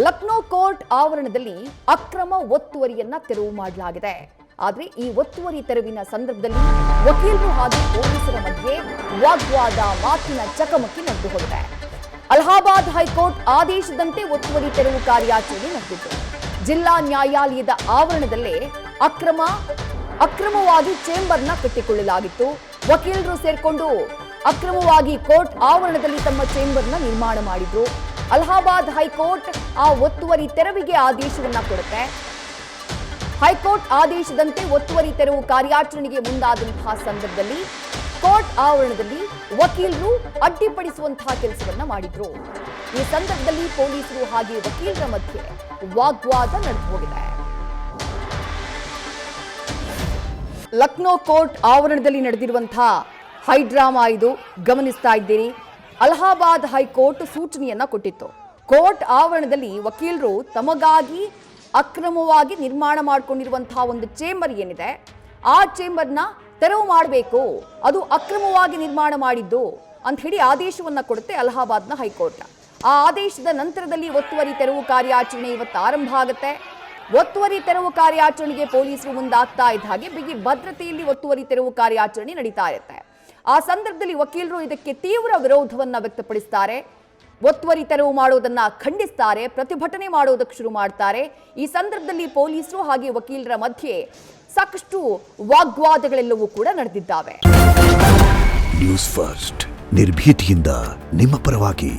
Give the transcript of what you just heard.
Lucknow court ಆವರಣದಲ್ಲಿ ಅಕ್ರಮ ಒತ್ತುವರಿಯನ್ನ ತೆರವು ಮಾಡಲಾಗಿದೆ. ಆದರೆ ಈ ಒತ್ತುವರಿ ತೆರವಿನ ಸಂದರ್ಭದಲ್ಲಿ ವಕೀಲರು ಹಾಗೂ ಪೊಲೀಸರ ಮಧ್ಯೆ ವಾಗ್ವಾದ, ಮಾತಿನ ಚಕಮಕಿ ನಡೆದು ಹೋಗಿದೆ. ಅಲಹಾಬಾದ್ ಹೈಕೋರ್ಟ್ ಆದೇಶದಂತೆ ಒತ್ತುವರಿ ತೆರವು ಕಾರ್ಯಾಚರಣೆ ನಡೆದಿತ್ತು. ಜಿಲ್ಲಾ ನ್ಯಾಯಾಲಯದ ಆವರಣದಲ್ಲೇ ಅಕ್ರಮವಾಗಿ ಚೇಂಬರ್ನ ಕಟ್ಟಿಕೊಳ್ಳಲಾಗಿತ್ತು. ವಕೀಲರು ಸೇರ್ಕೊಂಡು ಅಕ್ರಮವಾಗಿ ಕೋರ್ಟ್ ಆವರಣದಲ್ಲಿ ತಮ್ಮ ಚೇಂಬರ್ನ ನಿರ್ಮಾಣ ಮಾಡಿದ್ರು. ಅಲಹಾಬಾದ್ ಹೈಕೋರ್ಟ್ ಆ ಒತ್ತುವರಿ ತೆರವಿಗೆ ಆದೇಶವನ್ನ ಕೊಡುತ್ತೆ. ಹೈಕೋರ್ಟ್ ಆದೇಶದಂತೆ ಒತ್ತುವರಿ ತೆರವು ಕಾರ್ಯಾಚರಣೆಗೆ ಮುಂದಾದಂತಹ ಸಂದರ್ಭದಲ್ಲಿ ಕೋರ್ಟ್ ಆವರಣದಲ್ಲಿ ವಕೀಲರು ಅಡ್ಡಿಪಡಿಸುವಂತಹ ಕೆಲಸವನ್ನ ಮಾಡಿದ್ರು. ಈ ಸಂದರ್ಭದಲ್ಲಿ ಪೊಲೀಸರು ಹಾಗೆ ವಕೀಲರ ಮಧ್ಯೆ ವಾಗ್ವಾದ ನಡೆದು ಹೋಗಿದೆ. ಲಕ್ನೋ ಕೋರ್ಟ್ ಆವರಣದಲ್ಲಿ ನಡೆದಿರುವಂತಹ ಹೈಡ್ರಾಮಾ ಇದು ಗಮನಿಸ್ತಾ ಇದ್ದೀರಿ. ಅಲಹಾಬಾದ್ ಹೈಕೋರ್ಟ್ ಸೂಚನೆಯನ್ನ ಕೊಟ್ಟಿತ್ತು. ಕೋರ್ಟ್ ಆವರಣದಲ್ಲಿ ವಕೀಲರು ತಮಗಾಗಿ ಅಕ್ರಮವಾಗಿ ನಿರ್ಮಾಣ ಮಾಡಿಕೊಂಡಿರುವಂತಹ ಒಂದು ಚೇಂಬರ್ ಏನಿದೆ, ಆ ಚೇಂಬರ್ನ ತೆರವು ಮಾಡಬೇಕು, ಅದು ಅಕ್ರಮವಾಗಿ ನಿರ್ಮಾಣ ಮಾಡಿದ್ದು ಅಂತ ಹೇಳಿ ಆದೇಶವನ್ನ ಕೊಡುತ್ತೆ ಅಲಹಾಬಾದ್ನ ಹೈಕೋರ್ಟ್. ಆ ಆದೇಶದ ನಂತರದಲ್ಲಿ ಒತ್ತುವರಿ ತೆರವು ಕಾರ್ಯಾಚರಣೆ ಇವತ್ತು ಆರಂಭ ಆಗುತ್ತೆ. ಒತ್ತುವರಿ ತೆರವು ಕಾರ್ಯಾಚರಣೆಗೆ ಪೊಲೀಸರು ಮುಂದಾಗ್ತಾ ಇದ್ದ ಹಾಗೆ ಬಿಗಿ ಭದ್ರತೆಯಲ್ಲಿ ಒತ್ತುವರಿ ತೆರವು ಕಾರ್ಯಾಚರಣೆ ನಡೀತಾ ಇರುತ್ತೆ. ಆ ಸಂದರ್ಭದಲ್ಲಿ ವಕೀಲರು ಇದಕ್ಕೆ ತೀವ್ರ ವಿರೋಧವನ್ನ ವ್ಯಕ್ತಪಡಿಸ್ತಾರೆ. ಒತ್ತುವರಿ ತೆರವು ಮಾಡೋದನ್ನ ಖಂಡಿಸ್ತಾರೆ, ಪ್ರತಿಭಟನೆ ಮಾಡೋದಕ್ಕೆ ಶುರು ಮಾಡ್ತಾರೆ. ಈ ಸಂದರ್ಭದಲ್ಲಿ ಪೊಲೀಸರು ಹಾಗೆ ವಕೀಲರ ಮಧ್ಯೆ ಸಾಕಷ್ಟು ವಾಗ್ವಾದಗಳೆಲ್ಲವೂ ಕೂಡ ನಡೆದಿದ್ದಾವೆ. ನ್ಯೂಸ್ ಫಸ್ಟ್ ನಿರ್ಭೀತಿಯಿಂದ ನಿಮ್ಮ ಪರವಾಗಿ.